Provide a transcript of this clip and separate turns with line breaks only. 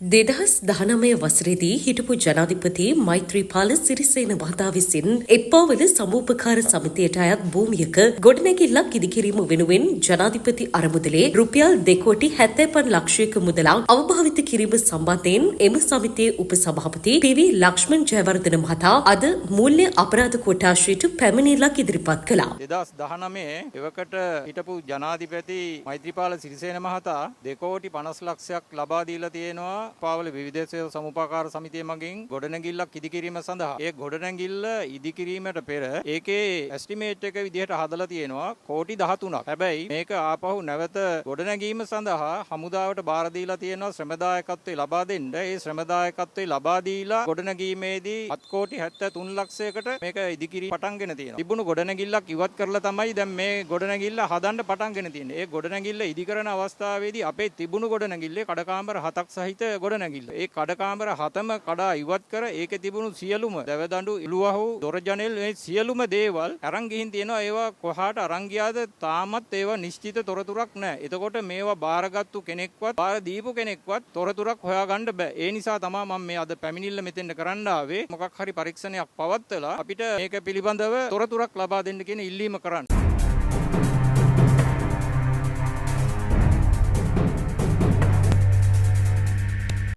2019 වසරේදී හිටපු ජනාධිපති මෛත්‍රීපාල සිරිසේන මහතා විසින් එප්පාවල සමූපකාර සමිතියට අයත් භූමියක ගොඩනැගිල්ලක් ඉදිකිරීම වෙනුවෙන් ජනාධිපති අරමුදලේ රුපියල් 2.75 ලක්ෂයක මුදලක් අවභාවිත කිරීම සම්බන්ධයෙන් එම සමිතියේ උපසභාපති පී.වී. ලක්ෂ්මන් ජයවර්ධන මහතා අද මූල්‍ය අපරාධ කොට්ටාශයට පැමිණිල්ලක් ඉදිරිපත් කළා.
2019 එවකට හිටපු ජනාධිපති මෛත්‍රීපාල සිරිසේන මහතා 2.50 ලක්ෂයක් ලබා දීලා තියෙනවා. පාවල විවිධ සමුපකාර සමිතිය මගින් ගොඩනැගිල්ලක් ඉදිකිරීම සඳහා ඒ ගොඩනැගිල්ල ඉදිකිරීමට පෙර ඒකේ එස්ටිමේට් එක විදිහට හදලා තියෙනවා කෝටි 13ක්. හැබැයි මේක ආපහු නැවත ගොඩනැගීම සඳහා හමුදාවට බාර දීලා තියෙනවා ශ්‍රමදායකත්වය ලබා දෙන්න. ඒ ශ්‍රමදායකත්වය ලබා දීලා ගොඩනැගීමේදී 7 කෝටි 73 ලක්ෂයකට මේක ඉදිකිරීම පටන්ගෙන තියෙනවා. තිබුණු ගොඩනැගිල්ලක් ඉවත් කරලා තමයි දැන් මේ ගොඩනැගිල්ල හදන්න පටන්ගෙන තියෙන්නේ. ඒ ගොඩනැගිල්ල ඉදිකරන අවස්ථාවේදී අපේ තිබුණු ගොඩනැගිල්ලේ කඩකාමර 7ක් සහිත ගොඩනැගිල්ල. ඒ කඩකාමර 7ම කඩා ඉවත් කර ඒකේ තිබුණු සියලුම දැවදඬු ඉලුවහු දොර ජනෙල් මේ සියලුම දේවල් අරන් ගිහින් තියෙනවා. ඒවා කොහාට අරන් ගියාද තාමත් ඒවා නිශ්චිත තොරතුරක් නැහැ. එතකොට මේවා බාරගත්තු කෙනෙක්වත් බාර දීපු කෙනෙක්වත් තොරතුරක් හොයාගන්න බෑ. ඒ නිසා තමයි මම මේ අද පැමිණිල්ල මෙතෙන්ට කරන්න ආවේ. මොකක් හරි පරීක්ෂණයක් පවත්වලා අපිට මේක පිළිබඳව තොරතුරක් ලබා දෙන්න කියන ඉල්ලීම කරන්න.